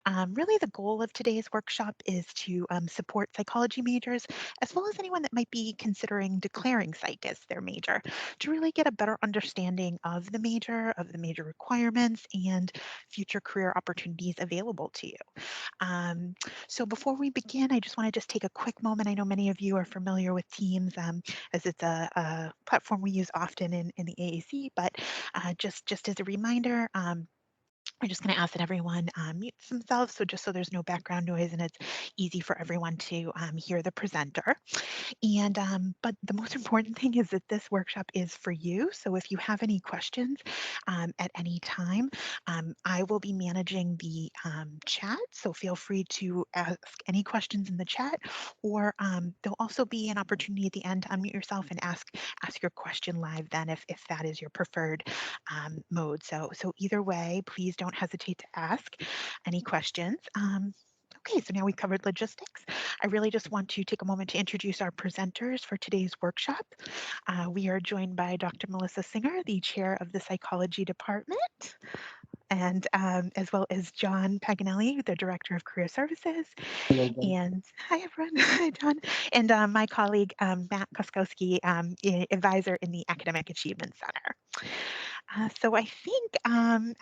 Really, the goal of today's workshop is to support psychology majors, as well as anyone that might be considering declaring psych as their major, to really get a better understanding of the major requirements, and future career opportunities available to you. Um, so before we begin, I just want to just take a quick moment. I know many of you are familiar with Teams, as it's a platform we use often in the AAC, but just as a reminder, we're just going to ask that everyone mutes themselves, so just so there's no background noise and it's easy for everyone to hear the presenter. And but the most important thing is that this workshop is for you. So if you have any questions at any time, I will be managing the chat. So feel free to ask any questions in the chat, or there'll also be an opportunity at the end to unmute yourself and ask your question live. Then, if that is your preferred mode. So either way, please don't hesitate to ask any questions. Okay, so now we've covered logistics. I really just want to take a moment to introduce our presenters for today's workshop. We are joined by Dr. Melissa Singer, the chair of the psychology department, and as well as John Paganelli, the director of career services. And hi, everyone. Hi, John. And my colleague, Matt Koskowski, advisor in the Academic Achievement Center. So I think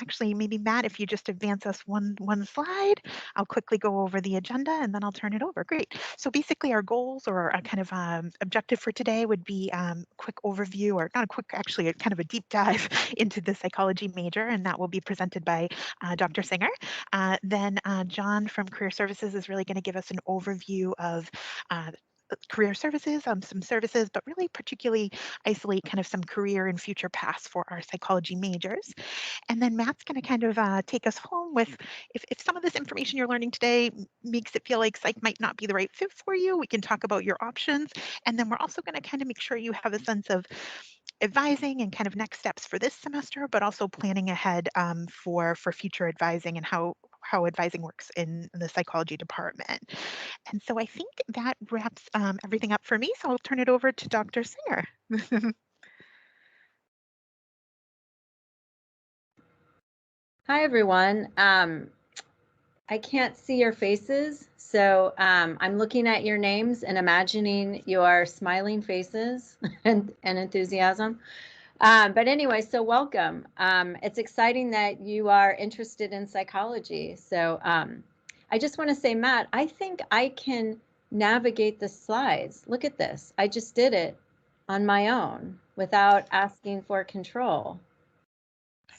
actually maybe Matt, if you just advance us one slide, I'll quickly go over the agenda and then I'll turn it over. Great. So basically our goals, or a kind of objective for today, would be a quick overview, or not a quick, actually a kind of a deep dive into the psychology major, and that will be presented by Dr. Singer. Then John from Career Services is really going to give us an overview of career services, some services, but really particularly isolate kind of some career and future paths for our psychology majors. And then Matt's going to kind of take us home with, if some of this information you're learning today makes it feel like psych might not be the right fit for you, we can talk about your options. And then we're also going to kind of make sure you have a sense of advising and kind of next steps for this semester, but also planning ahead for future advising and how advising works in the psychology department. And so I think that wraps everything up for me. So I'll turn it over to Dr. Singer. Hi, everyone. I can't see your faces, so I'm looking at your names and imagining your smiling faces and enthusiasm. But anyway, so welcome. It's exciting that you are interested in psychology. So I just want to say, Matt, I think I can navigate the slides. Look at this. I just did it on my own without asking for control.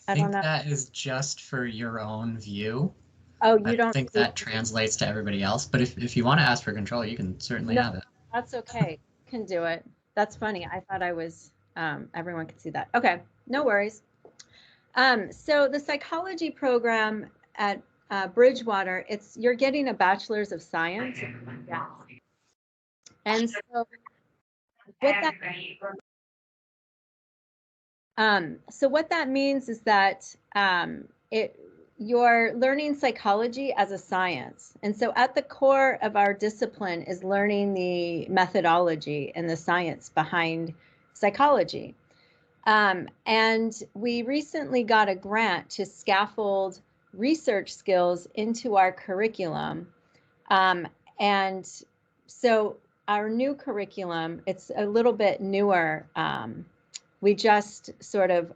I think that is just for your own view. Oh, I don't think that translates to everybody else, but if you want to ask for control, you can certainly have it. That's okay. You can do it. That's funny. I thought I was, everyone could see that. Okay, no worries. So the psychology program at Bridgewater, you're getting a bachelor's of science. Yeah. And so what that means is that you're learning psychology as a science. And so at the core of our discipline is learning the methodology and the science behind psychology. And we recently got a grant to scaffold research skills into our curriculum. And so our new curriculum, it's a little bit newer. We just sort of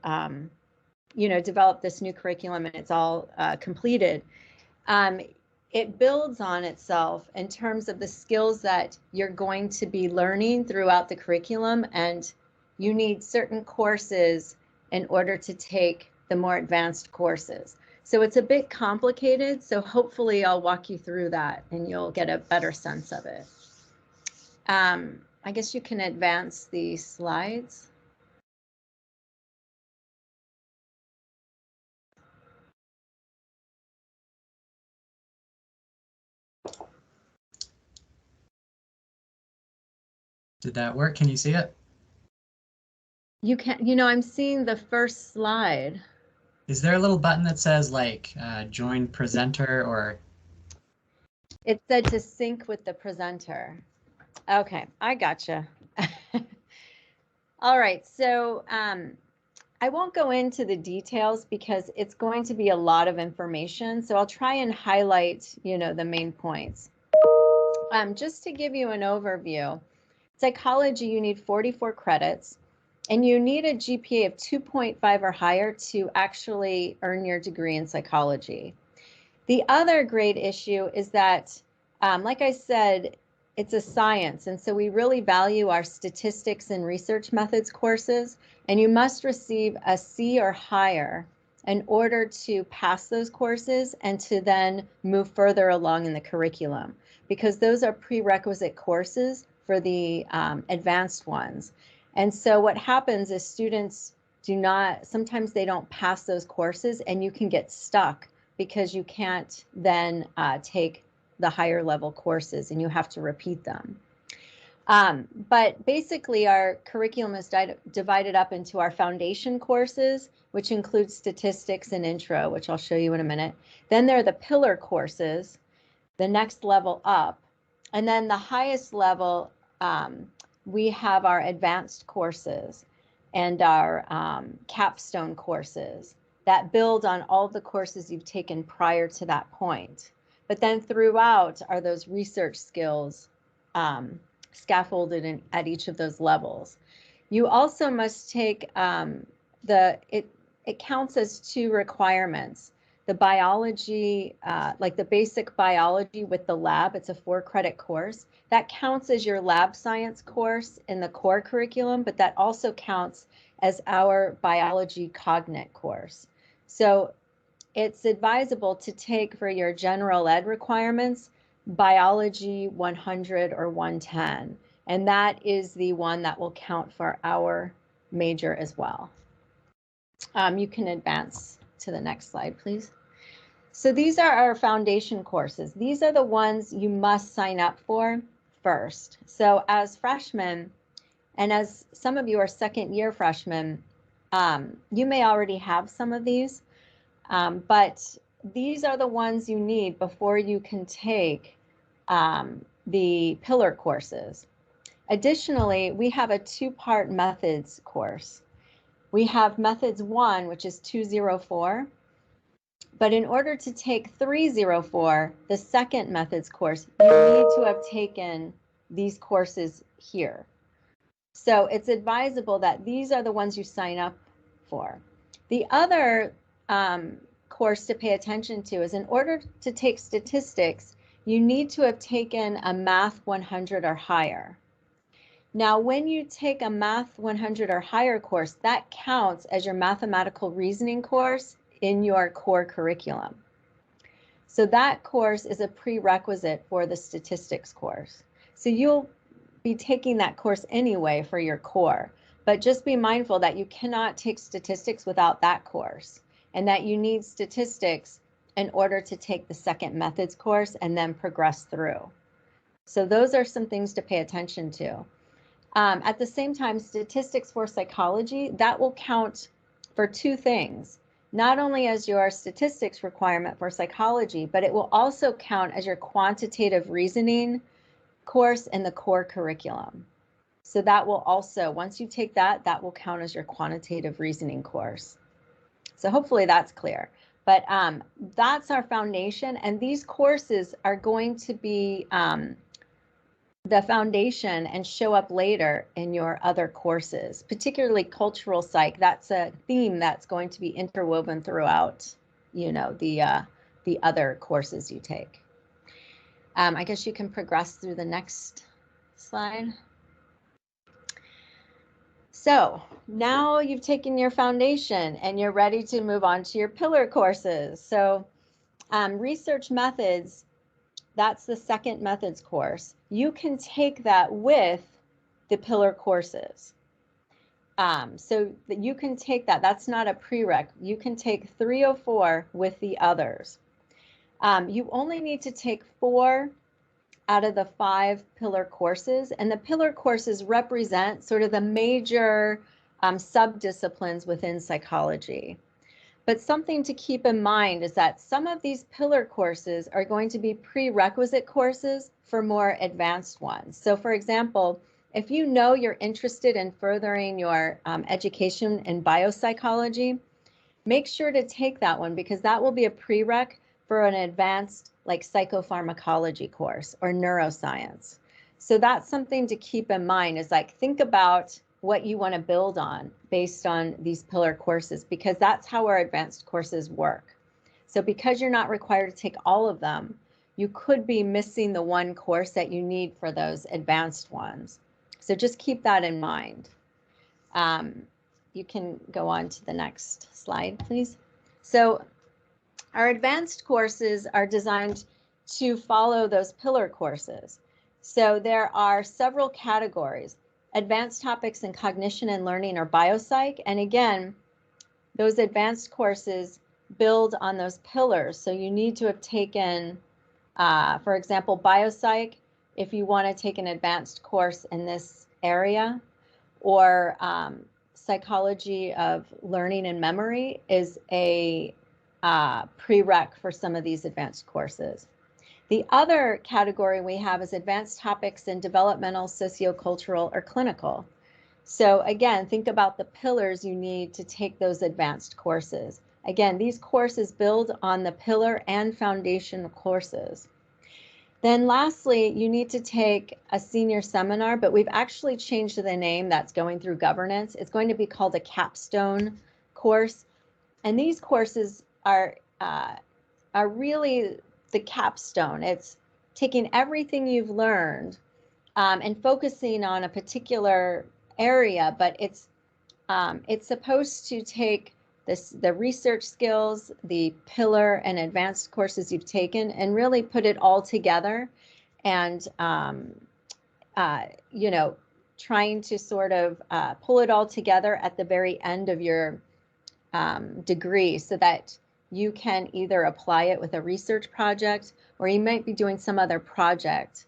developed this new curriculum, and it's all completed. It builds on itself in terms of the skills that you're going to be learning throughout the curriculum, and you need certain courses in order to take the more advanced courses. So it's a bit complicated, so hopefully I'll walk you through that and you'll get a better sense of it. I guess you can advance the slides. Did that work? Can you see it? You can, I'm seeing the first slide. Is there a little button that says like join presenter, or? It said to sync with the presenter. Okay, I gotcha. All right, so I I won't go into the details because it's going to be a lot of information. So I'll try and highlight, the main points. Just to give you an overview, psychology, you need 44 credits, and you need a GPA of 2.5 or higher to actually earn your degree in psychology. The other great issue is that, like I said, it's a science, and so we really value our statistics and research methods courses, and you must receive a C or higher in order to pass those courses and to then move further along in the curriculum, because those are prerequisite courses for the advanced ones. And so what happens is students sometimes they don't pass those courses, and you can get stuck because you can't then take the higher level courses and you have to repeat them. But basically our curriculum is divided up into our foundation courses, which include statistics and intro, which I'll show you in a minute. Then there are the pillar courses, the next level up. And then the highest level, we have our advanced courses and our capstone courses that build on all the courses you've taken prior to that point. But then throughout are those research skills scaffolded at each of those levels. You also must take it counts as 2 requirements. The biology, like the basic biology with the lab, it's a 4-credit course. That counts as your lab science course in the core curriculum, but that also counts as our biology cognate course. So it's advisable to take for your general ed requirements, biology 100 or 110. And that is the one that will count for our major as well. You can advance to the next slide, please. So these are our foundation courses. These are the ones you must sign up for first. So as freshmen, and as some of you are second-year freshmen, you may already have some of these, but these are the ones you need before you can take the pillar courses. Additionally, we have a 2-part methods course. We have methods 1, which is 204. But in order to take 304, the second methods course, you need to have taken these courses here. So it's advisable that these are the ones you sign up for. The other course to pay attention to is, in order to take statistics, you need to have taken a Math 100 or higher. Now, when you take a Math 100 or higher course, that counts as your mathematical reasoning course in your core curriculum. So that course is a prerequisite for the statistics course. So you'll be taking that course anyway for your core, but just be mindful that you cannot take statistics without that course, and that you need statistics in order to take the second methods course and then progress through. So those are some things to pay attention to. At the same time, statistics for psychology, that will count for 2 things. Not only as your statistics requirement for psychology, but it will also count as your quantitative reasoning course in the core curriculum. So that will also, once you take that, that will count as your quantitative reasoning course. So hopefully that's clear. But that's our foundation, and these courses are going to be the foundation and show up later in your other courses, particularly cultural psych. That's a theme that's going to be interwoven throughout, the other courses you take. I guess you can progress through the next slide. So now you've taken your foundation and you're ready to move on to your pillar courses. So research methods, that's the second methods course. You can take that with the pillar courses. So that you can take that. That's not a prereq. You can take 304 with the others. You only need to take 4 out of the 5 pillar courses, and the pillar courses represent sort of the major subdisciplines within psychology. But something to keep in mind is that some of these pillar courses are going to be prerequisite courses for more advanced ones. So for example, if you know you're interested in furthering your education in biopsychology, make sure to take that one, because that will be a prereq for an advanced like psychopharmacology course or neuroscience. So that's something to keep in mind, is like, think about what you want to build on based on these pillar courses, because that's how our advanced courses work. So because you're not required to take all of them, you could be missing the one course that you need for those advanced ones. So just keep that in mind. You can go on to the next slide, please. So our advanced courses are designed to follow those pillar courses. So there are several categories. Advanced topics in cognition and learning or biopsych. And again, those advanced courses build on those pillars. So you need to have taken, for example, biopsych, if you want to take an advanced course in this area, or psychology of learning and memory is a prereq for some of these advanced courses. The other category we have is advanced topics in developmental, sociocultural, or clinical. So again, think about the pillars you need to take those advanced courses. Again, these courses build on the pillar and foundation courses. Then lastly, you need to take a senior seminar, but we've actually changed the name. That's going through governance. It's going to be called a capstone course. And these courses are really the capstone. It's taking everything you've learned and focusing on a particular area, but it's supposed to take the research skills, the pillar and advanced courses you've taken, and really put it all together, and you know, trying to sort of pull it all together at the very end of your degree, so that you can either apply it with a research project, or you might be doing some other project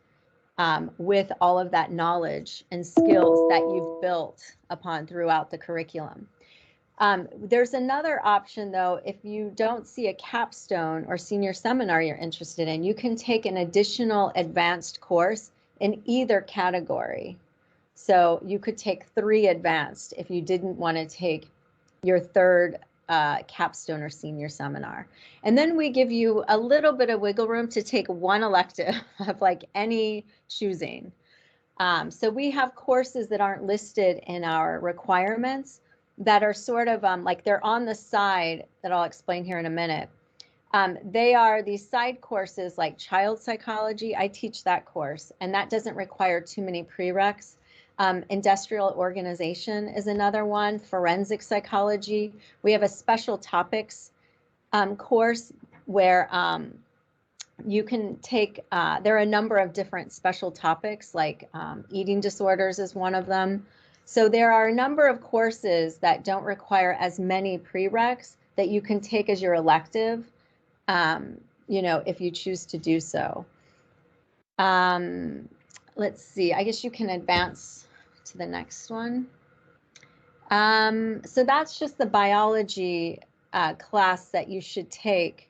with all of that knowledge and skills that you've built upon throughout the curriculum. There's another option, though. If you don't see a capstone or senior seminar you're interested in, you can take an additional advanced course in either category. So you could take 3 advanced if you didn't want to take your third capstone or senior seminar. And then we give you a little bit of wiggle room to take one elective of like any choosing. So we have courses that aren't listed in our requirements that are sort of like they're on the side, that I'll explain here in a minute. They are these side courses like child psychology. I teach that course, and that doesn't require too many prereqs. Industrial organization is another one. Forensic psychology. We have a special topics course where you can take, there are a number of different special topics, like eating disorders is one of them. So there are a number of courses that don't require as many prereqs that you can take as your elective, you know, if you choose to do so. Let's see, I guess you can advance to the next one. So that's just the biology class that you should take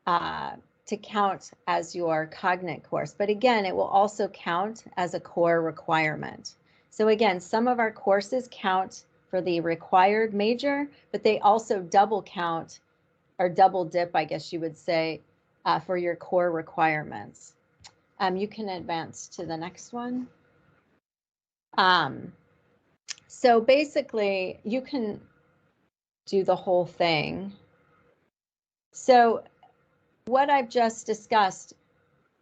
to count as your cognate course. But again, it will also count as a core requirement. So again, some of our courses count for the required major, but they also double count, or double dip, I guess you would say, for your core requirements. You can advance to the next one. So basically, you can do the whole thing. So what I've just discussed,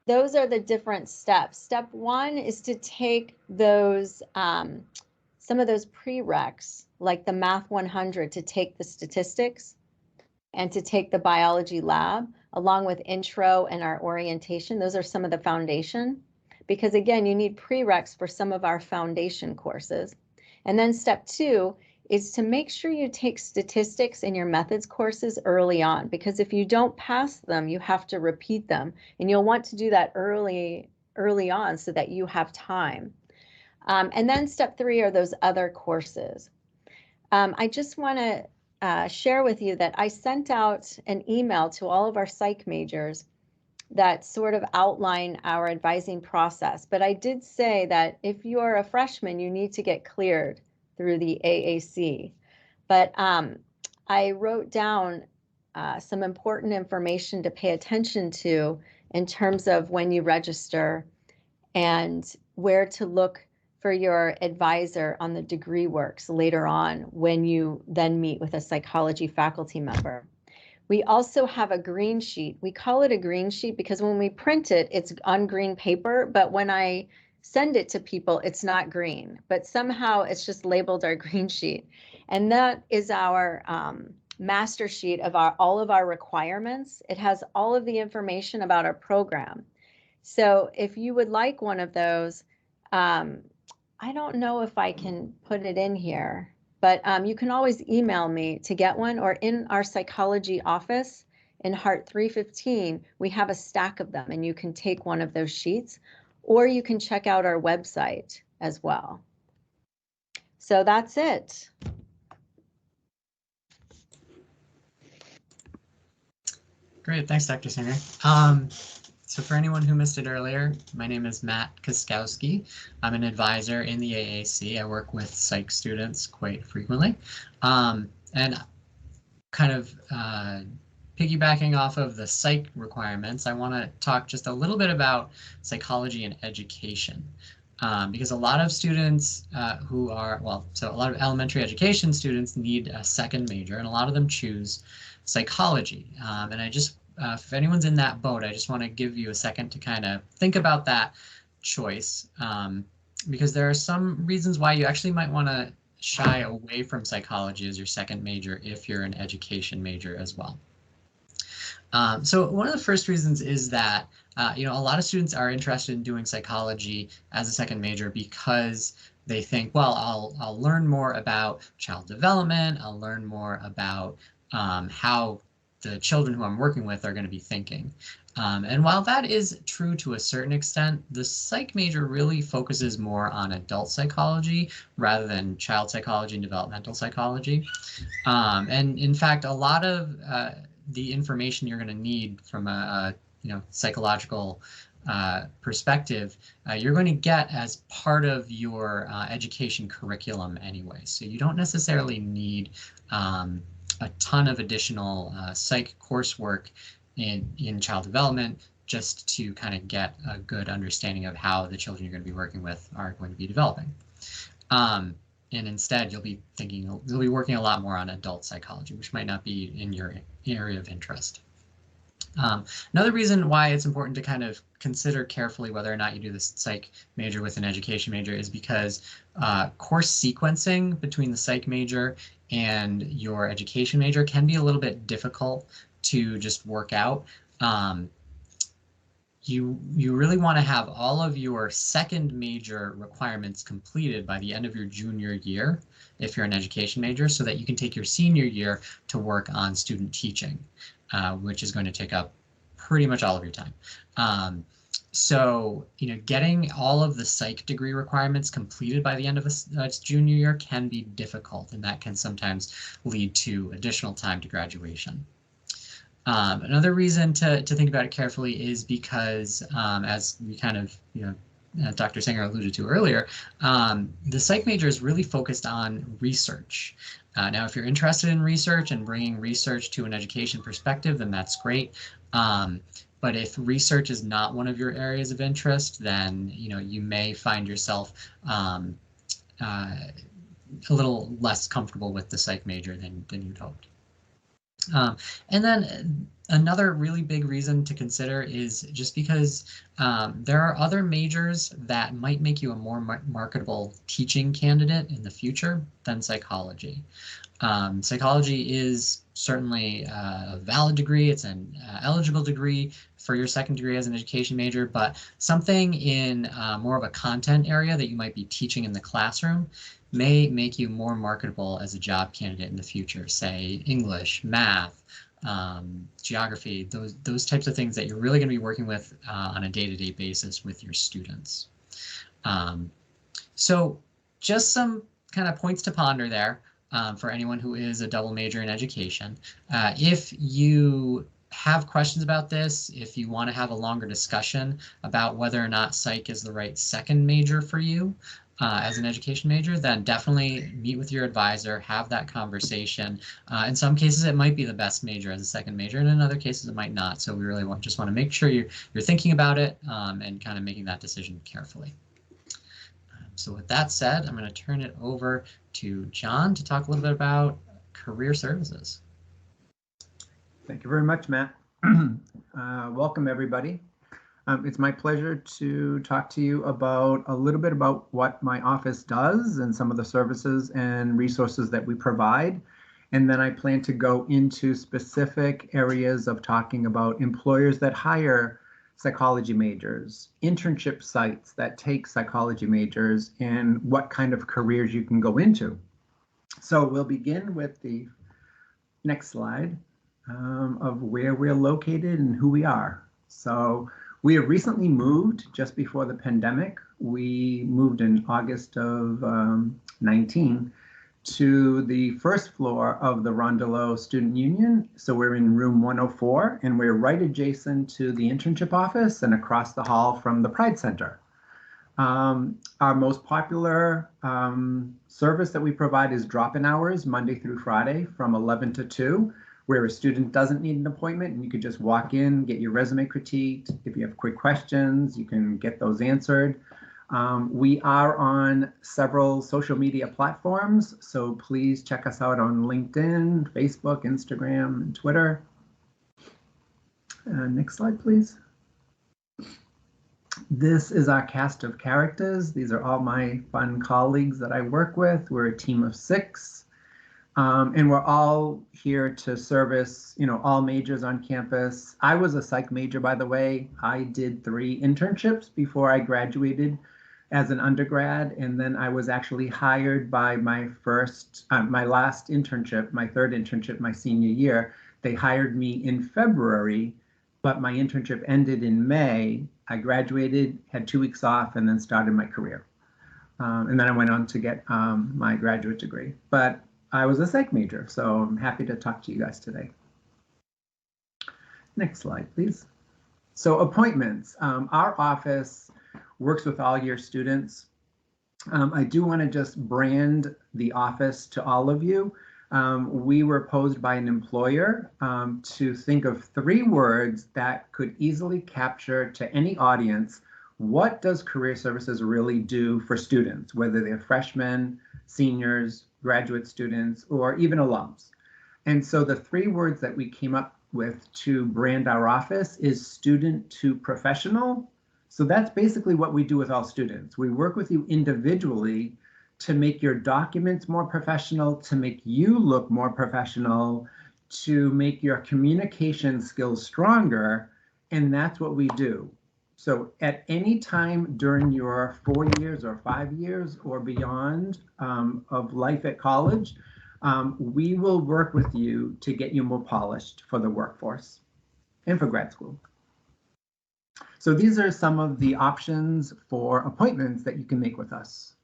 those are the different steps. Step 1 is to take those, some of those prereqs, like the Math 100, to take the statistics and to take the biology lab, along with intro and our orientation. Those are some of the foundation, because again, you need prereqs for some of our foundation courses. And then step 2 is to make sure you take statistics in your methods courses early on, because if you don't pass them, you have to repeat them, and you'll want to do that early on so that you have time. And then step 3 are those other courses. I just want to share with you that I sent out an email to all of our psych majors that sort of outline our advising process. But I did say that if you're a freshman, you need to get cleared through the AAC. But I wrote down some important information to pay attention to in terms of when you register and where to look for your advisor on the degree works later on when you then meet with a psychology faculty member. We also have a green sheet. We call it a green sheet because when we print it, it's on green paper, but when I send it to people, it's not green, but somehow it's just labeled our green sheet. And that is our master sheet of all of our requirements. It has all of the information about our program. So if you would like one of those, I don't know if I can put it in here, but you can always email me to get one, or in our psychology office in Hart 315, we have a stack of them and you can take one of those sheets, or you can check out our website as well. So that's it. Great, thanks, Dr. Singer. So for anyone who missed it earlier, my name is Matt Koskowski. I'm an advisor in the AAC. I work with psych students quite frequently. And kind of piggybacking off of the psych requirements, I want to talk just a little bit about psychology and education. Because a lot of students who are, so a lot of elementary education students need a second major, and a lot of them choose psychology. And I just, if anyone's in that boat, I just want to give you a second to kind of think about that choice, because there are some reasons why you actually might want to shy away from psychology as your second major if you're an education major as well. So one of the first reasons is that a lot of students are interested in doing psychology as a second major because they think, well, I'll learn more about child development, I'll learn more about how the children who I'm working with are going to be thinking. And while that is true to a certain extent, the psych major really focuses more on adult psychology rather than child psychology and developmental psychology. And in fact, a lot of the information you're going to need from a psychological perspective, you're going to get as part of your education curriculum anyway. So you don't necessarily need a ton of additional psych coursework in child development just to kind of get a good understanding of how the children you're going to be working with are going to be developing. And instead, you'll be working a lot more on adult psychology, which might not be in your area of interest. Another reason why it's important to kind of consider carefully whether or not you do this psych major with an education major is because course sequencing between the psych major and your education major can be a little bit difficult to just work out. You really want to have all of your second major requirements completed by the end of your junior year if you're an education major, so that you can take your senior year to work on student teaching, which is going to take up pretty much all of your time. So, getting all of the psych degree requirements completed by the end of a junior year can be difficult, and that can sometimes lead to additional time to graduation. Another reason to think about it carefully is because, as we kind of, Dr. Singer alluded to earlier, the psych major is really focused on research. Now, if you're interested in research and bringing research to an education perspective, then that's great. But if research is not one of your areas of interest, then you may find yourself a little less comfortable with the psych major than you'd hoped. And then another really big reason to consider is just because there are other majors that might make you a more marketable teaching candidate in the future than psychology. Psychology is certainly a valid degree. It's an eligible degree for your second degree as an education major, but something in more of a content area that you might be teaching in the classroom may make you more marketable as a job candidate in the future, say English, math, geography, those types of things that you're really going to be working with on a day-to-day basis with your students. So just some kind of points to ponder there for anyone who is a double major in education. If you have questions about this, if you want to have a longer discussion about whether or not psych is the right second major for you as an education major, then definitely meet with your advisor, have that conversation. In some cases, it might be the best major as a second major, and in other cases, it might not. So we really just want to make sure you're thinking about it and kind of making that decision carefully. So with that said, I'm going to turn it over to John to talk a little bit about career services. Thank you very much, Matt. Welcome, everybody. It's my pleasure to talk to you about a little bit about what my office does and some of the services and resources that we provide. And then I plan to go into specific areas of talking about employers that hire psychology majors, internship sites that take psychology majors, and what kind of careers you can go into. So we'll begin with the next slide. Of where we're located and who we are. So we have recently moved just before the pandemic. We moved in August of 19 to the first floor of the Rondelau Student Union. So we're in room 104, and we're right adjacent to the internship office and across the hall from the Pride Center. Our most popular service that we provide is drop-in hours, Monday through Friday from 11 to 2. Where a student doesn't need an appointment and you could just walk in, get your resume critiqued. If you have quick questions, you can get those answered. We are on several social media platforms, so please check us out on LinkedIn, Facebook, Instagram, and Twitter. Next slide, please. This is our cast of characters. These are all my fun colleagues that I work with. We're a team of 6. And we're all here to service, all majors on campus. I was a psych major, by the way. I did 3 internships before I graduated as an undergrad, and then I was actually hired by my last internship, my third internship, my senior year. They hired me in February, but my internship ended in May. I graduated, had 2 weeks off, and then started my career. And then I went on to get my graduate degree. But I was a psych major, so I'm happy to talk to you guys today. Next slide, please. So appointments. Our office works with all your students. I do want to just brand the office to all of you. We were posed by an employer to think of 3 words that could easily capture to any audience what does career services really do for students, whether they're freshmen, seniors, graduate students, or even alums. And so the 3 words that we came up with to brand our office is student to professional. So that's basically what we do with all students. We work with you individually to make your documents more professional, to make you look more professional, to make your communication skills stronger, and that's what we do. So at any time during your 4 years or 5 years or beyond of life at college, we will work with you to get you more polished for the workforce and for grad school. So these are some of the options for appointments that you can make with us.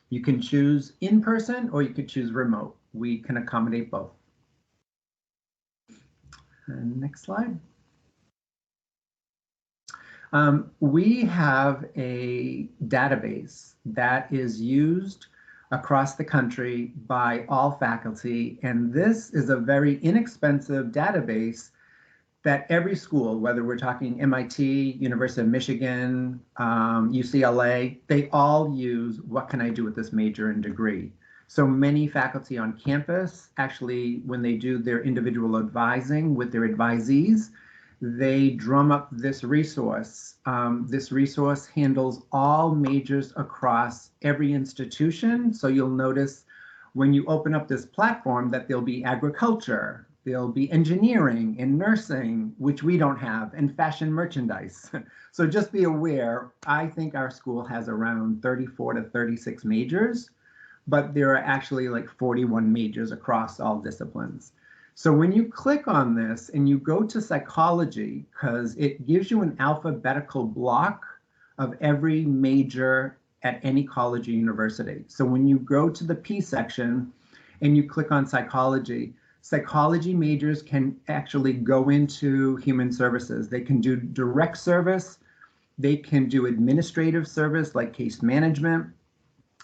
You can choose in person or you could choose remote. We can accommodate both. And next slide. We have a database that is used across the country by all faculty, and this is a very inexpensive database that every school, whether we're talking MIT, University of Michigan, UCLA, they all use what can I do with this major and degree. So many faculty on campus, actually, when they do their individual advising with their advisees, they drum up this resource. This resource handles all majors across every institution. So you'll notice when you open up this platform that there'll be agriculture, there'll be engineering and nursing, which we don't have, and fashion merchandise. So just be aware, I think our school has around 34 to 36 majors, but there are actually like 41 majors across all disciplines. So when you click on this and you go to psychology, because it gives you an alphabetical block of every major at any college or university. So when you go to the P section and you click on psychology, Psychology majors can actually go into human services. They can do direct service. They can do administrative service like case management.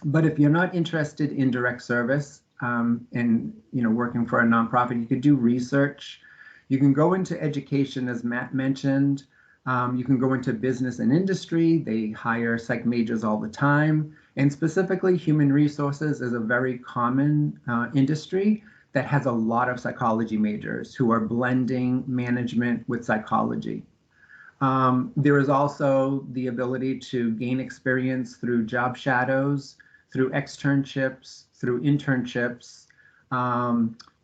But if you're not interested in direct service and working for a nonprofit, you could do research. You can go into education, as Matt mentioned. You can go into business and industry. They hire psych majors all the time. And specifically, human resources is a very common industry that has a lot of psychology majors who are blending management with psychology. There is also the ability to gain experience through job shadows, through externships, through internships,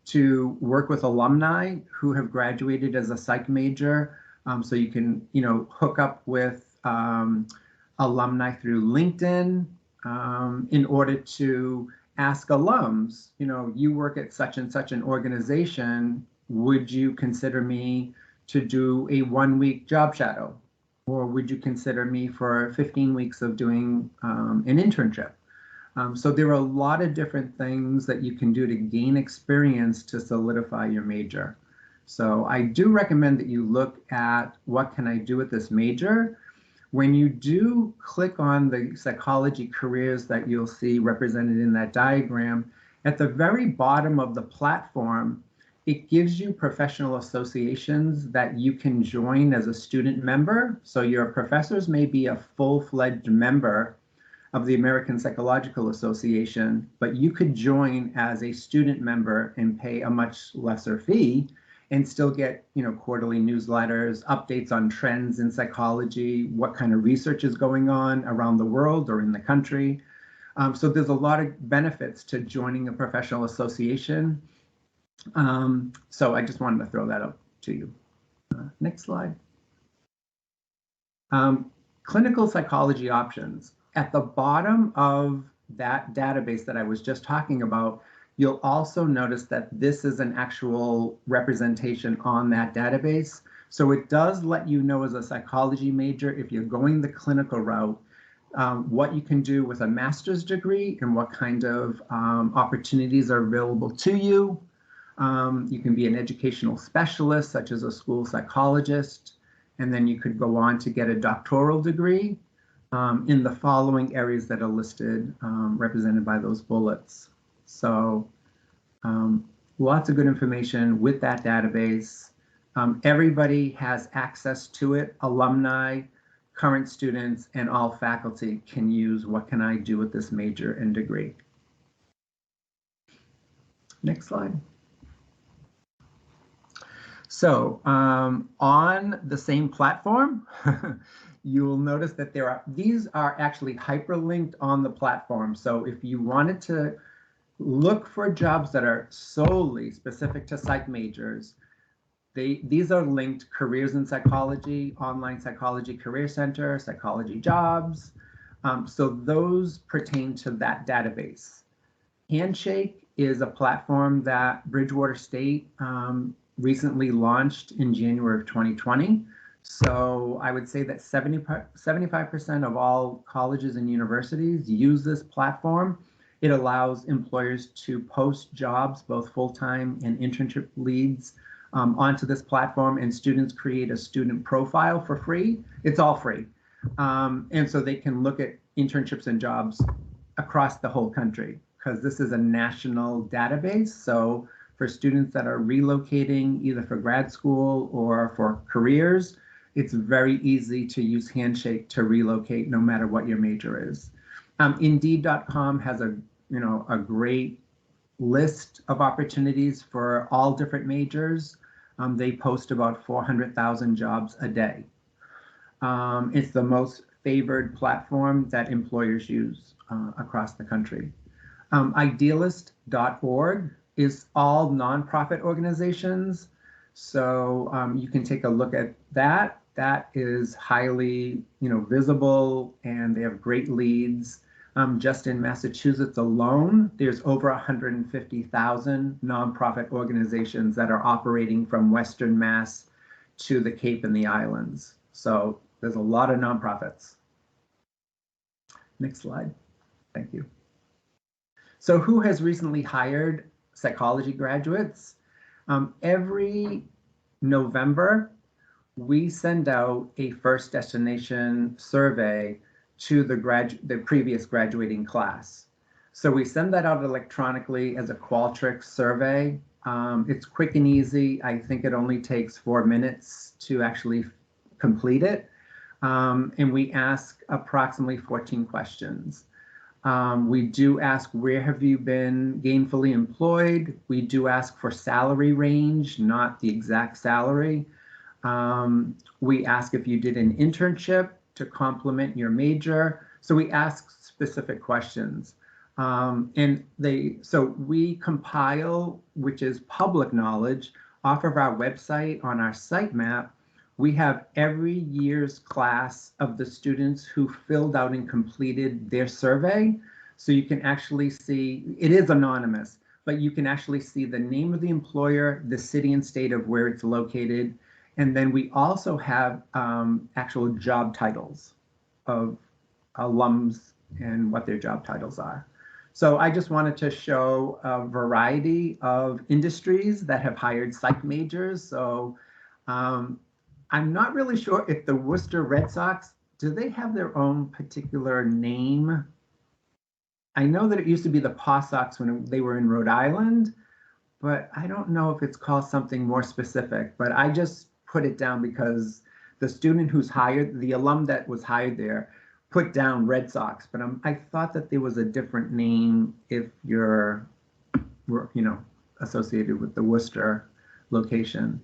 to work with alumni who have graduated as a psych major. So you can, hook up with alumni through LinkedIn in order to ask alums, you work at such and such an organization, would you consider me to do a 1-week job shadow? Or would you consider me for 15 weeks of doing an internship? So there are a lot of different things that you can do to gain experience to solidify your major. So I do recommend that you look at what can I do with this major. When you do click on the psychology careers that you'll see represented in that diagram, at the very bottom of the platform, it gives you professional associations that you can join as a student member. So your professors may be a full-fledged member of the American Psychological Association, but you could join as a student member and pay a much lesser fee and still get, quarterly newsletters, updates on trends in psychology, what kind of research is going on around the world or in the country. So there's a lot of benefits to joining a professional association. So I just wanted to throw that up to you. Next slide. Clinical psychology options. At the bottom of that database that I was just talking about, you'll also notice that this is an actual representation on that database. So it does let you know as a psychology major, if you're going the clinical route, what you can do with a master's degree and what kind of opportunities are available to you. You can be an educational specialist, such as a school psychologist, and then you could go on to get a doctoral degree in the following areas that are listed, represented by those bullets. So lots of good information with that database. Everybody has access to it. Alumni, current students, and all faculty can use what can I do with this major and degree. Next slide. So on the same platform, you'll notice that these are actually hyperlinked on the platform. So if you wanted to look for jobs that are solely specific to psych majors, these are linked: Careers in Psychology, Online Psychology Career Center, Psychology Jobs. So those pertain to that database. Handshake is a platform that Bridgewater State recently launched in January of 2020. So I would say that 75% of all colleges and universities use this platform. It allows employers to post jobs, both full-time and internship leads, onto this platform, and students create a student profile for free. It's all free. And so they can look at internships and jobs across the whole country, because this is a national database. So for students that are relocating either for grad school or for careers, it's very easy to use Handshake to relocate no matter what your major is. Indeed.com has a great list of opportunities for all different majors. They post about 400,000 jobs a day. It's the most favored platform that employers use across the country. Idealist.org is all nonprofit organizations. So you can take a look at that. That is highly, visible, and they have great leads. Just in Massachusetts alone, there's over 150,000 nonprofit organizations that are operating from Western Mass to the Cape and the Islands. So there's a lot of nonprofits. Next slide. Thank you. So who has recently hired psychology graduates? Every November, we send out a first destination survey to the previous graduating class. So we send that out electronically as a Qualtrics survey. It's quick and easy. I think it only takes 4 minutes to actually complete it. And we ask approximately 14 questions. We do ask, where have you been gainfully employed? We do ask for salary range, not the exact salary. We ask if you did an internship to complement your major. So we ask specific questions. So we compile, which is public knowledge, off of our website on our site map. We have every year's class of the students who filled out and completed their survey. So you can actually see, it is anonymous, but you can actually see the name of the employer, the city and state of where it's located. And then we also have actual job titles of alums and what their job titles are. So I just wanted to show a variety of industries that have hired psych majors. So I'm not really sure if the Worcester Red Sox, do they have their own particular name? I know that it used to be the Paw Sox when they were in Rhode Island, but I don't know if it's called something more specific. But I just put it down because the student who's hired, the alum that was hired there, put down Red Sox. But I thought that there was a different name if you're, associated with the Worcester location.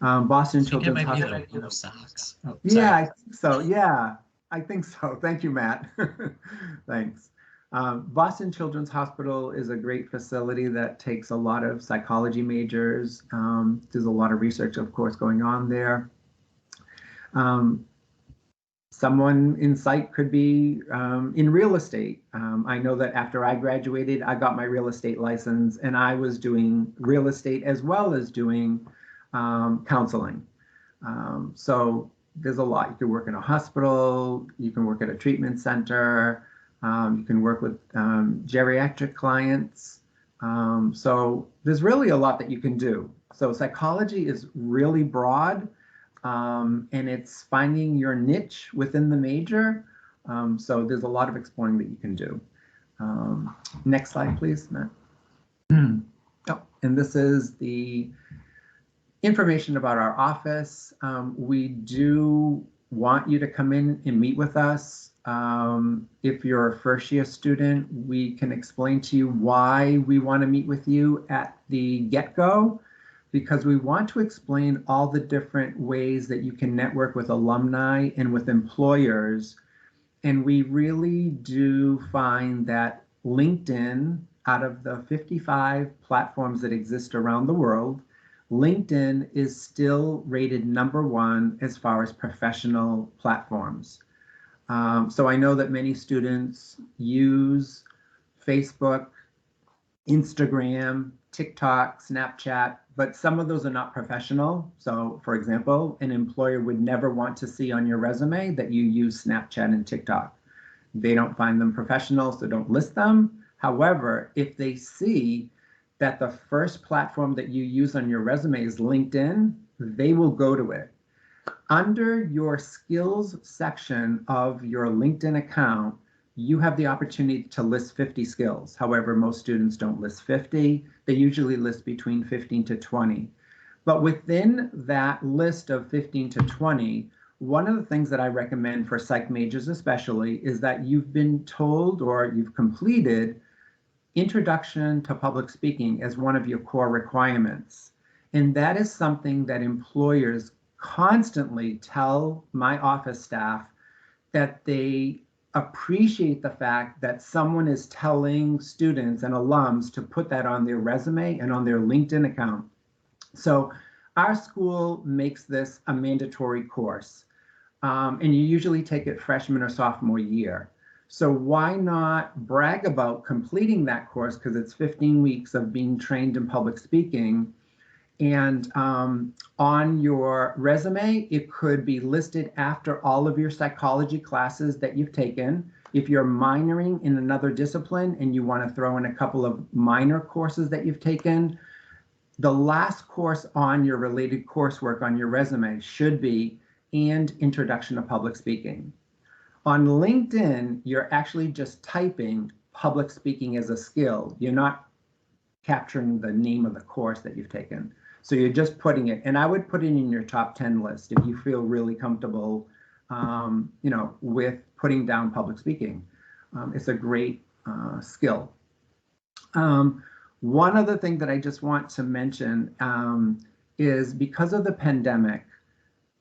Boston I think it Children's might be Hospital. the Blue Sox. Oh, Yeah, sorry. I think so. Yeah, I think so. Thank you, Matt. Thanks. Boston Children's Hospital is a great facility that takes a lot of psychology majors. There's a lot of research, of course, going on there. Someone in psych could be in real estate. I know that after I graduated, I got my real estate license, and I was doing real estate as well as doing counseling. So there's a lot. You can work in a hospital, you can work at a treatment center, you can work with geriatric clients. So there's really a lot that you can do. So psychology is really broad, and it's finding your niche within the major. So there's a lot of exploring that you can do. Next slide, please, Matt. Oh, and this is the information about our office. We do want you to come in and meet with us. If you're a first year student, we can explain to you why we want to meet with you at the get-go, because we want to explain all the different ways that you can network with alumni and with employers. And we really do find that LinkedIn, out of the 55 platforms that exist around the world, LinkedIn is still rated #1 as far as professional platforms. So I know that many students use Facebook, Instagram, TikTok, Snapchat, but some of those are not professional. So for example, an employer would never want to see on your resume that you use Snapchat and TikTok. They don't find them professional, so don't list them. However, if they see that the first platform that you use on your resume is LinkedIn, they will go to it. Under your skills section of your LinkedIn account, you have the opportunity to list 50 skills. However, most students don't list 50. They usually list between 15 to 20. But within that list of 15 to 20, one of the things that I recommend for psych majors especially is that you've been told or you've completed Introduction to Public Speaking as one of your core requirements. And that is something that employers constantly tell my office staff, that they appreciate the fact that someone is telling students and alums to put that on their resume and on their LinkedIn account. So our school makes this a mandatory course, and you usually take it freshman or sophomore year. So why not brag about completing that course, because it's 15 weeks of being trained in public speaking. And on your resume, it could be listed after all of your psychology classes that you've taken. If you're minoring in another discipline and you want to throw in a couple of minor courses that you've taken, the last course on your related coursework on your resume should be and introduction to public speaking. On LinkedIn, you're actually just typing public speaking as a skill. You're not capturing the name of the course that you've taken. So you're just putting it, and I would put it in your top 10 list if you feel really comfortable, with putting down public speaking. It's a great skill. One other thing that I just want to mention is because of the pandemic,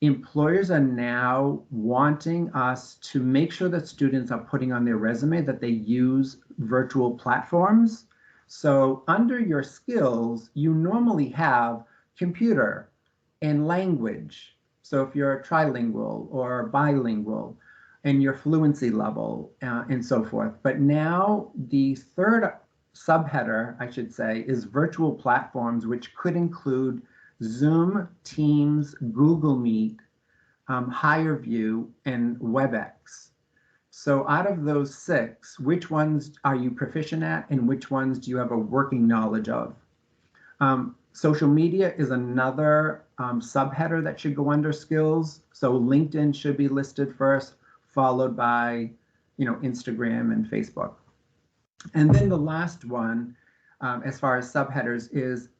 employers are now wanting us to make sure that students are putting on their resume that they use virtual platforms. So under your skills, you normally have computer and language. So if you're trilingual or bilingual and your fluency level and so forth. But now the third subheader, I should say, is virtual platforms, which could include Zoom, Teams, Google Meet, HireVue, and WebEx. So out of those 6, which ones are you proficient at and which ones do you have a working knowledge of? Social media is another subheader that should go under skills. So LinkedIn should be listed first, followed by, Instagram and Facebook. And then the last one, as far as subheaders, is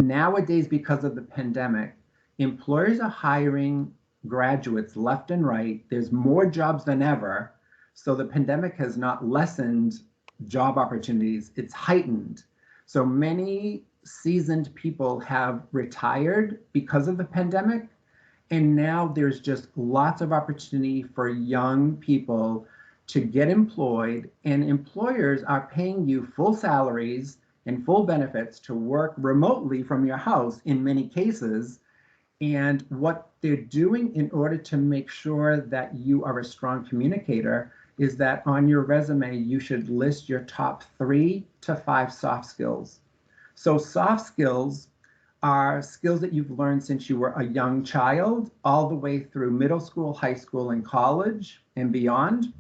nowadays, because of the pandemic, employers are hiring graduates left and right. There's more jobs than ever. So the pandemic has not lessened job opportunities, it's heightened. So many seasoned people have retired because of the pandemic. And now there's just lots of opportunity for young people to get employed, and employers are paying you full salaries and full benefits to work remotely from your house in many cases. And what they're doing in order to make sure that you are a strong communicator is that on your resume, you should list your top 3 to 5 soft skills. So soft skills are skills that you've learned since you were a young child, all the way through middle school, high school, and college and beyond.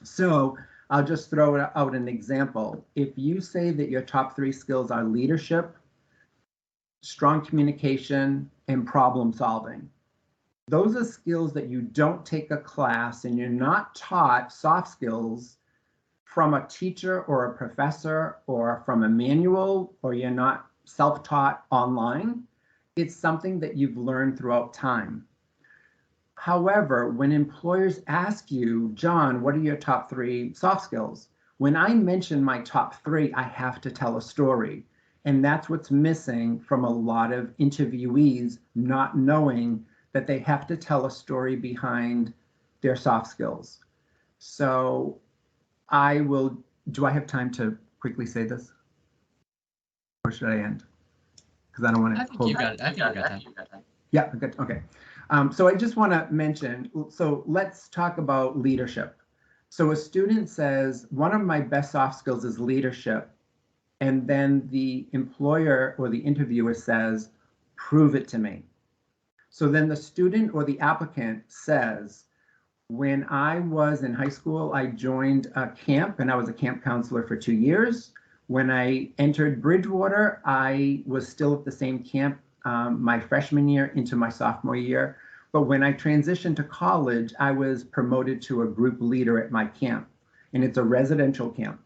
So I'll just throw out an example. If you say that your top 3 skills are leadership, strong communication, and problem solving, those are skills that you don't take a class and you're not taught soft skills from a teacher or a professor or from a manual, or you're not self-taught online. It's something that you've learned throughout time. However, when employers ask you, John, what are your top 3 soft skills? When I mention my top 3, I have to tell a story. And that's what's missing from a lot of interviewees, not knowing that they have to tell a story behind their soft skills. So do I have time to quickly say this? Or should I end? Because I don't want to. I think you got it. I think you got that. Yeah, good. Okay. So I just want to mention, so let's talk about leadership. So a student says, one of my best soft skills is leadership. And then the employer or the interviewer says, prove it to me. So then the student or the applicant says, when I was in high school, I joined a camp and I was a camp counselor for 2 years. When I entered Bridgewater, I was still at the same camp my freshman year into my sophomore year. But when I transitioned to college, I was promoted to a group leader at my camp, and it's a residential camp.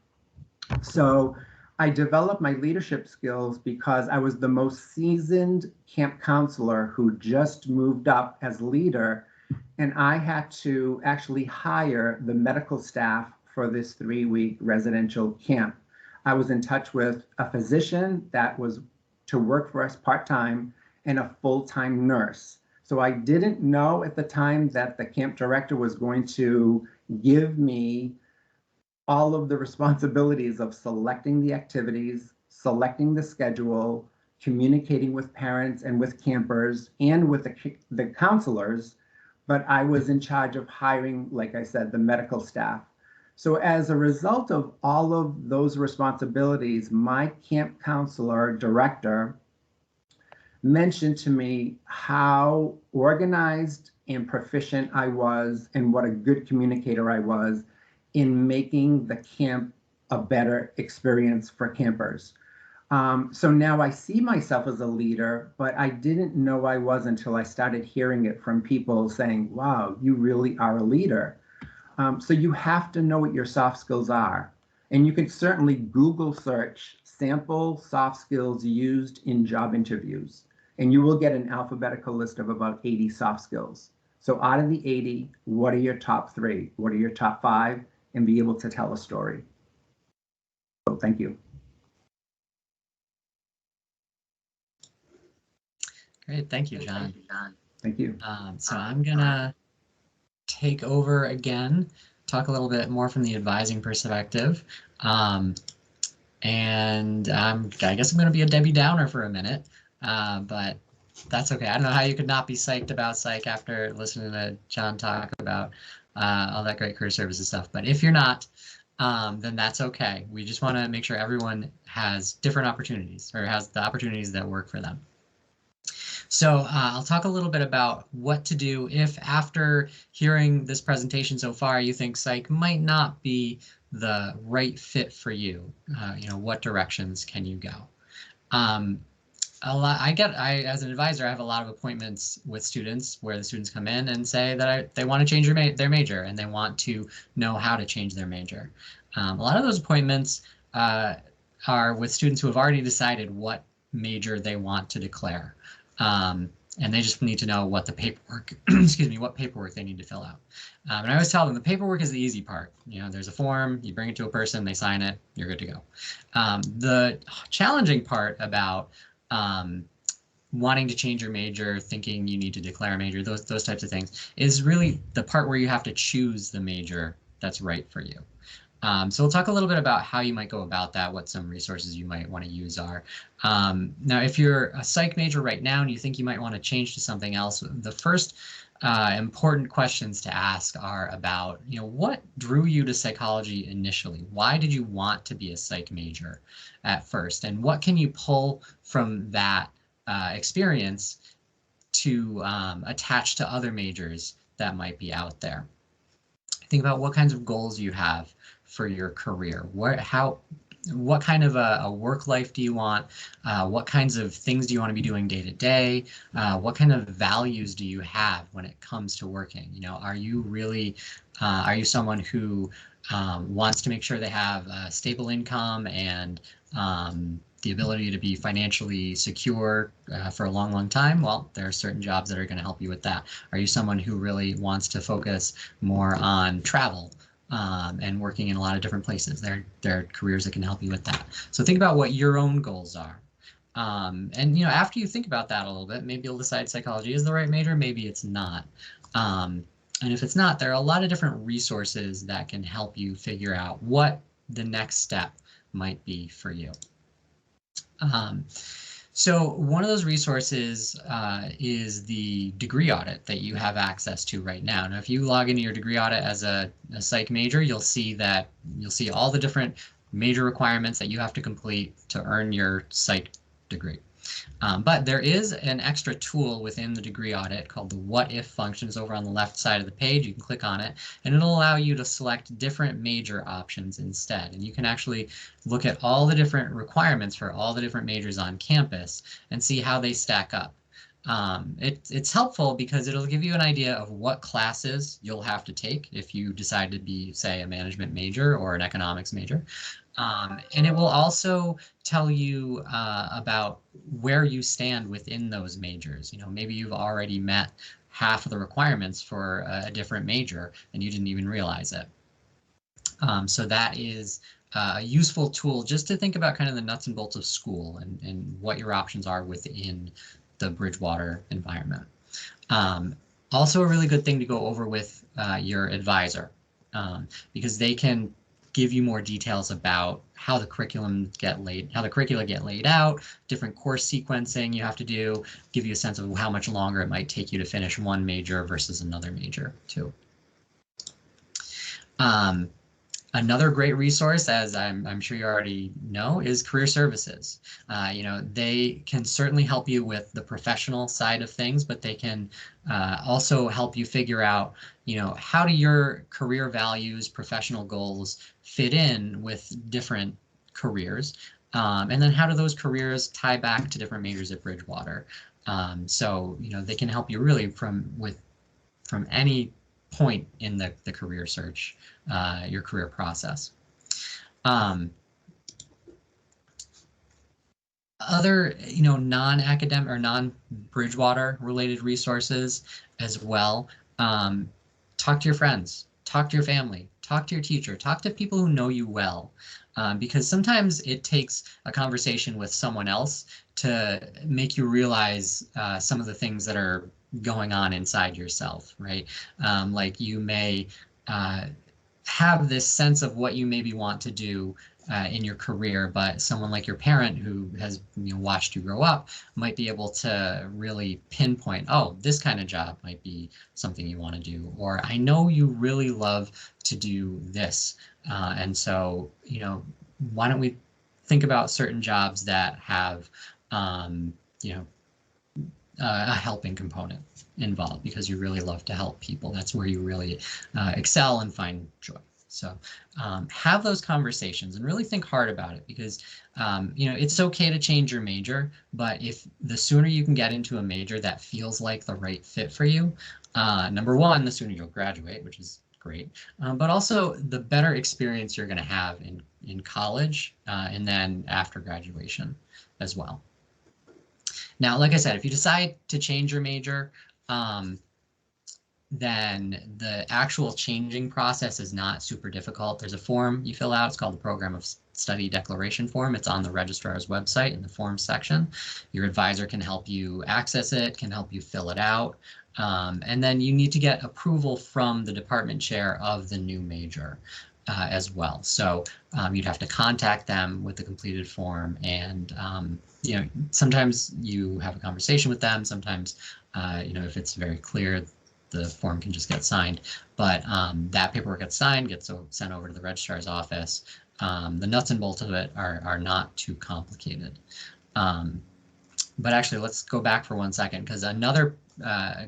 So I developed my leadership skills because I was the most seasoned camp counselor who just moved up as leader, and I had to actually hire the medical staff for this 3-week residential camp. I was in touch with a physician that was to work for us part-time and a full-time nurse. So I didn't know at the time that the camp director was going to give me all of the responsibilities of selecting the activities, selecting the schedule, communicating with parents and with campers and with the counselors, but I was in charge of hiring, like I said, the medical staff. So as a result of all of those responsibilities, my camp counselor director mentioned to me how organized and proficient I was and what a good communicator I was in making the camp a better experience for campers. So now I see myself as a leader, but I didn't know I was until I started hearing it from people saying, wow, you really are a leader. So you have to know what your soft skills are. And you can certainly Google search sample soft skills used in job interviews, and you will get an alphabetical list of about 80 soft skills. So out of the 80, what are your top 3? What are your top 5? And be able to tell a story. So thank you. Great, thank you, John. Thank you. So I'm gonna take over again, talk a little bit more from the advising perspective. And I guess I'm going to be a Debbie Downer for a minute, but that's okay. I don't know how you could not be psyched about psych after listening to John talk about all that great career services stuff. But if you're not, then that's okay. We just want to make sure everyone has different opportunities or has the opportunities that work for them. So I'll talk a little bit about what to do if after hearing this presentation so far, you think psych might not be the right fit for you. What directions can you go? As an advisor, I have a lot of appointments with students where the students come in and say that they want to change their major and they want to know how to change their major. A lot of those appointments are with students who have already decided what major they want to declare. And they just need to know what the paperwork, what paperwork they need to fill out. And I always tell them the paperwork is the easy part. There's a form, you bring it to a person, they sign it, you're good to go. The challenging part about wanting to change your major, thinking you need to declare a major, those types of things, is really the part where you have to choose the major that's right for you. So we'll talk a little bit about how you might go about that, what some resources you might want to use are. Now, if you're a psych major right now and you think you might want to change to something else, the first important questions to ask are about, what drew you to psychology initially? Why did you want to be a psych major at first? And what can you pull from that experience to attach to other majors that might be out there? Think about what kinds of goals you have for your career. What kind of a work life do you want? What kinds of things do you want to be doing day to day? What kind of values do you have when it comes to working? Are you someone who wants to make sure they have a stable income and the ability to be financially secure for a long, long time? Well, there are certain jobs that are going to help you with that. Are you someone who really wants to focus more on travel and working in a lot of different places? There are careers that can help you with that. So think about what your own goals are. And after you think about that a little bit, maybe you'll decide psychology is the right major, maybe it's not. And if it's not, there are a lot of different resources that can help you figure out what the next step might be for you. So one of those resources is the degree audit that you have access to right now. Now, if you log into your degree audit as a psych major, you'll see all the different major requirements that you have to complete to earn your psych degree. But there is an extra tool within the degree audit called the what if functions over on the left side of the page. You can click on it and it'll allow you to select different major options instead. And you can actually look at all the different requirements for all the different majors on campus and see how they stack up. It's helpful because it'll give you an idea of what classes you'll have to take if you decide to be, say, a management major or an economics major. And it will also tell you about where you stand within those majors. Maybe you've already met half of the requirements for a different major and you didn't even realize it. So that is a useful tool just to think about kind of the nuts and bolts of school and what your options are within the Bridgewater environment. Also a really good thing to go over with your advisor because they can give you more details about how the curricula get laid out, different course sequencing you have to do, give you a sense of how much longer it might take you to finish one major versus another major too. Another great resource, as I'm sure you already know, is career services. They can certainly help you with the professional side of things, but they can also help you figure out, how do your career values, professional goals fit in with different careers, And then how do those careers tie back to different majors at Bridgewater? So, they can help you really from any point in the career search, your career process. Other, non-academic or non-Bridgewater related resources as well. Talk to your friends, talk to your family, talk to your teacher, talk to people who know you well. Because sometimes it takes a conversation with someone else to make you realize some of the things that are going on inside yourself, right? Like you may have this sense of what you maybe want to do in your career, but someone like your parent who has watched you grow up might be able to really pinpoint, oh, this kind of job might be something you want to do, or I know you really love to do this, and so why don't we think about certain jobs that have a helping component involved, because you really love to help people. That's where you really excel and find joy. So have those conversations and really think hard about it, because it's okay to change your major, but if the sooner you can get into a major that feels like the right fit for you, number one, the sooner you'll graduate, which is great, but also the better experience you're going to have in college and then after graduation as well. Now, like I said, if you decide to change your major, then the actual changing process is not super difficult. There's a form you fill out. It's called the Program of Study Declaration Form. It's on the registrar's website in the forms section. Your advisor can help you access it, can help you fill it out. And then you need to get approval from the department chair of the new major as well. So you'd have to contact them with the completed form, and sometimes you have a conversation with them. Sometimes if it's very clear, the form can just get signed, but that paperwork gets signed, gets sent over to the registrar's office. The nuts and bolts of it are not too complicated. But actually, let's go back for 1 second, because another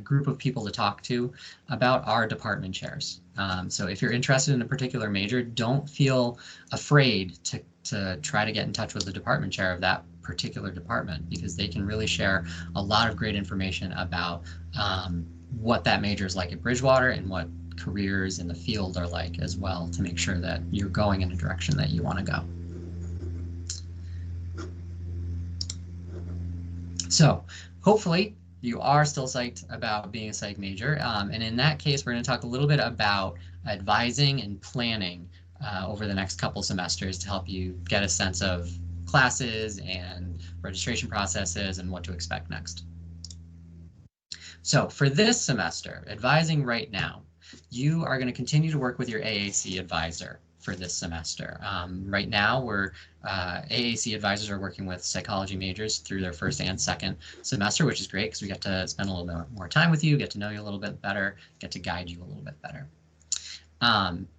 group of people to talk to about are department chairs. So if you're interested in a particular major, don't feel afraid to try to get in touch with the department chair of that particular department, because they can really share a lot of great information about what that major is like at Bridgewater and what careers in the field are like as well, to make sure that you're going in a direction that you want to go. So hopefully you are still psyched about being a psych major. And in that case, we're going to talk a little bit about advising and planning over the next couple semesters to help you get a sense of classes and registration processes and what to expect next. So for this semester, advising right now, you are going to continue to work with your AAC advisor for this semester. Right now, AAC advisors are working with psychology majors through their first and second semester, which is great because we get to spend a little bit more time with you, get to know you a little bit better, get to guide you a little bit better.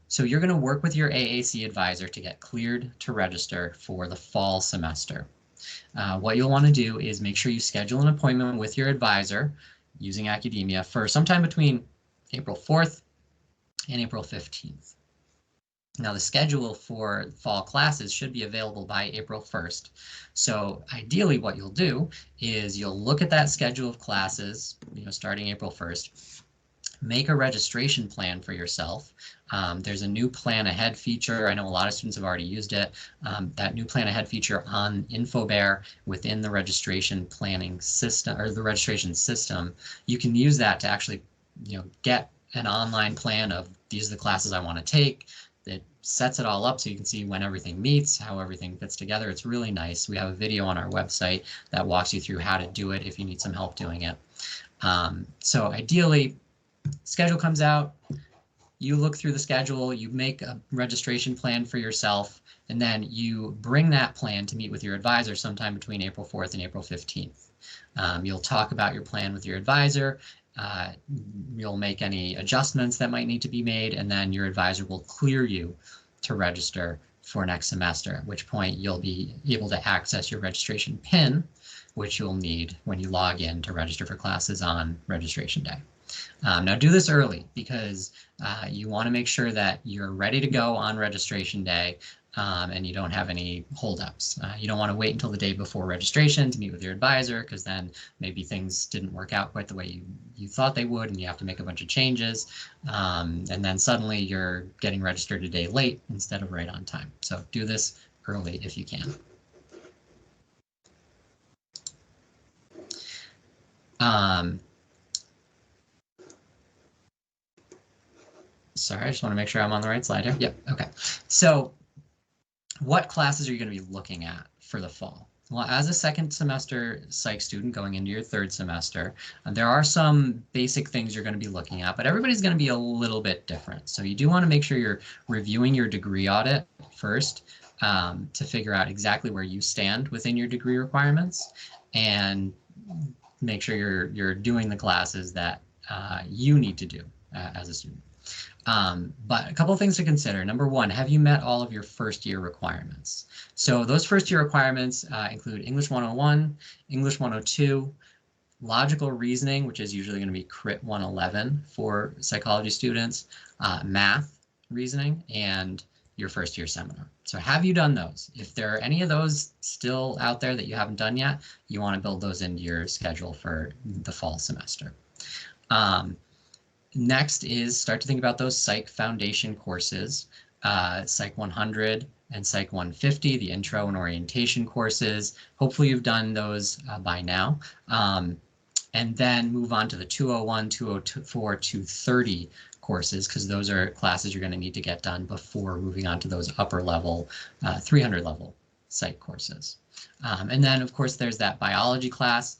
So you're going to work with your AAC advisor to get cleared to register for the fall semester. What you'll want to do is make sure you schedule an appointment with your advisor using Academia for sometime between April 4th and April 15th. Now the schedule for fall classes should be available by April 1st. So ideally what you'll do is you'll look at that schedule of classes, starting April 1st, make a registration plan for yourself. There's a new plan ahead feature. I know a lot of students have already used it. That new plan ahead feature on InfoBear within the registration planning system, or the registration system, you can use that to actually, get an online plan of these are the classes I want to take. It sets it all up so you can see when everything meets, how everything fits together. It's really nice. We have a video on our website that walks you through how to do it if you need some help doing it. So ideally, schedule comes out, you look through the schedule, you make a registration plan for yourself, and then you bring that plan to meet with your advisor sometime between April 4th and April 15th. You'll talk about your plan with your advisor. You'll make any adjustments that might need to be made, and then your advisor will clear you to register for next semester, at which point you'll be able to access your registration PIN, which you'll need when you log in to register for classes on registration day. Now do this early, because you want to make sure that you're ready to go on registration day and you don't have any holdups. You don't want to wait until the day before registration to meet with your advisor, because then maybe things didn't work out quite the way you thought they would, and you have to make a bunch of changes. And then suddenly you're getting registered a day late instead of right on time. So do this early if you can. Sorry, I just want to make sure I'm on the right slide here. Yep, okay. So what classes are you going to be looking at for the fall? Well, as a second semester psych student going into your third semester, there are some basic things you're going to be looking at, but everybody's going to be a little bit different. So you do want to make sure you're reviewing your degree audit first to figure out exactly where you stand within your degree requirements, and make sure you're doing the classes that you need to do as a student. But a couple of things to consider. Number one, have you met all of your first year requirements? So those first year requirements include English 101, English 102, logical reasoning, which is usually going to be Crit 111 for psychology students, math, reasoning, and your first year seminar. So have you done those? If there are any of those still out there that you haven't done yet, you want to build those into your schedule for the fall semester. Next is start to think about those Psych Foundation courses, Psych 100 and Psych 150, the intro and orientation courses. Hopefully you've done those by now. And then move on to the 201, 204, 230 courses, because those are classes you're going to need to get done before moving on to those upper level, 300 level psych courses. And then, of course, there's that biology class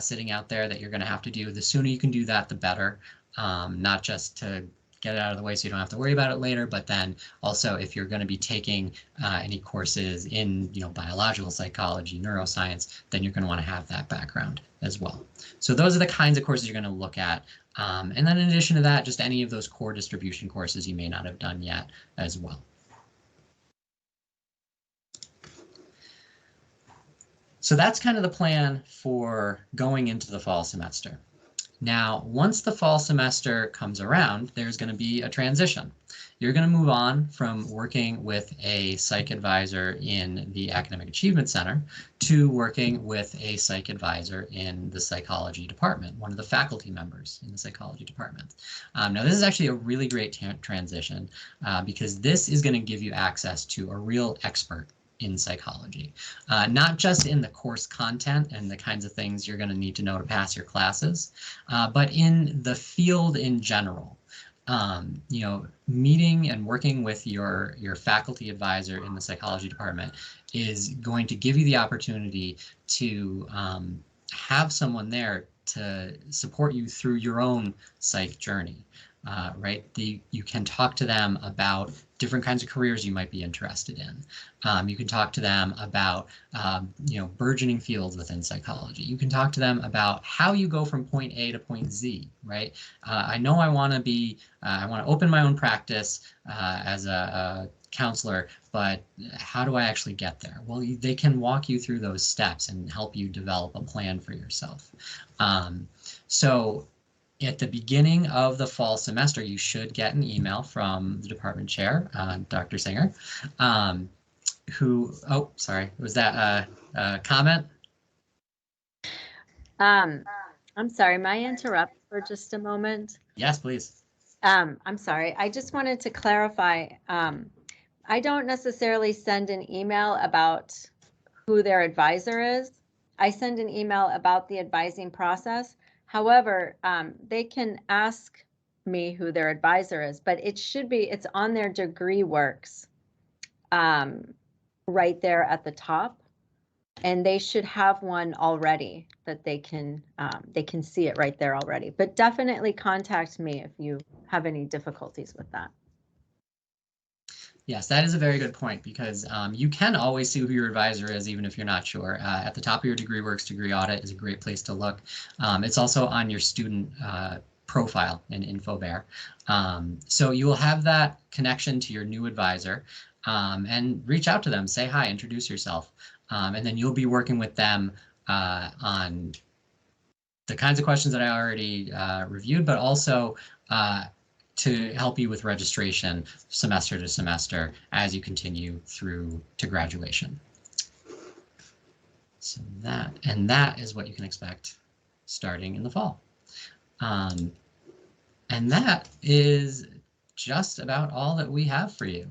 sitting out there that you're going to have to do. The sooner you can do that, the better. Not just to get it out of the way so you don't have to worry about it later, but then also if you're going to be taking any courses in biological psychology, neuroscience, then you're going to want to have that background as well. So those are the kinds of courses you're going to look at. And then in addition to that, just any of those core distribution courses you may not have done yet as well. So that's kind of the plan for going into the fall semester. Now, once the fall semester comes around, there's going to be a transition. You're going to move on from working with a psych advisor in the Academic Achievement Center to working with a psych advisor in the psychology department, one of the faculty members in the psychology department. Now, this is actually a really great transition because this is going to give you access to a real expert in psychology, not just in the course content and the kinds of things you're going to need to know to pass your classes, but in the field in general. Meeting and working with your faculty advisor in the psychology department is going to give you the opportunity to have someone there to support you through your own psych journey. Right? You can talk to them about different kinds of careers you might be interested in. You can talk to them about, burgeoning fields within psychology. You can talk to them about how you go from point A to point Z, right? I know I want to open my own practice as a counselor, but how do I actually get there? Well, they can walk you through those steps and help you develop a plan for yourself. So at the beginning of the fall semester, you should get an email from the department chair, Dr. Singer, was that a comment? I'm sorry, may I interrupt for just a moment? Yes, please. I'm sorry, I just wanted to clarify. I don't necessarily send an email about who their advisor is. I send an email about the advising process. However, they can ask me who their advisor is, but it's on their degree works right there at the top. And they should have one already that they can see it right there already. But definitely contact me if you have any difficulties with that. Yes, that is a very good point, because you can always see who your advisor is, even if you're not sure. At the top of your degree works degree audit is a great place to look. It's also on your student profile in InfoBear. So you will have that connection to your new advisor, and reach out to them, say hi, introduce yourself. And then you'll be working with them on the kinds of questions that I already reviewed, but also to help you with registration semester to semester as you continue through to graduation. So that is what you can expect starting in the fall. And that is just about all that we have for you.